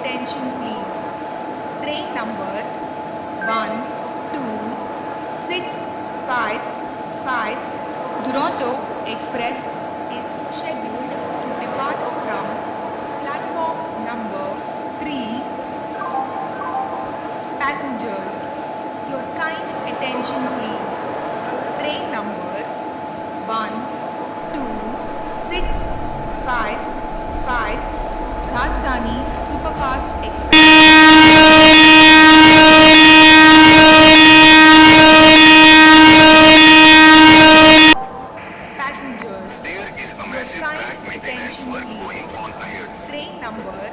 attention please. Train number 12655 Duronto Express is scheduled to depart from platform number 3. Passengers, your kind attention please. Train number 12655 Rajdhani Superfast Express. Passengers, There is a your massive kind track maintenance attention work please. going on ahead. Train number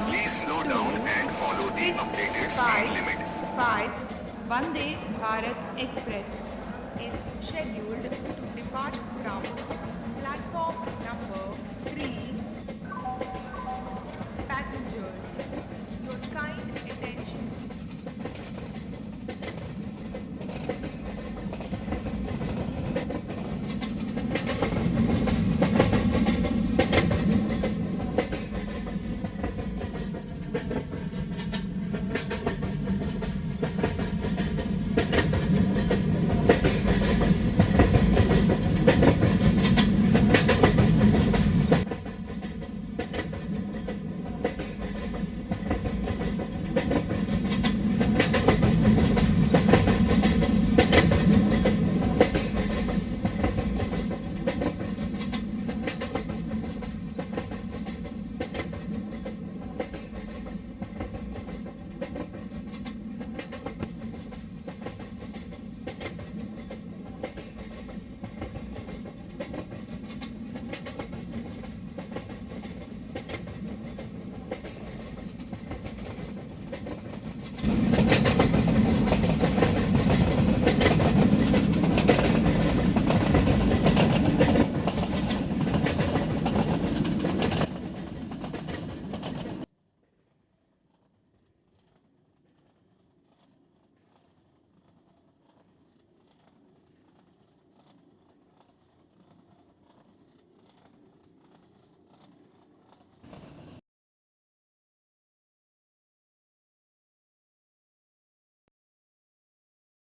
Please slow down and follow the updated speed limit. 12655 Vande Bharat Express is scheduled to depart from platform number 3. Passengers, your kind attention.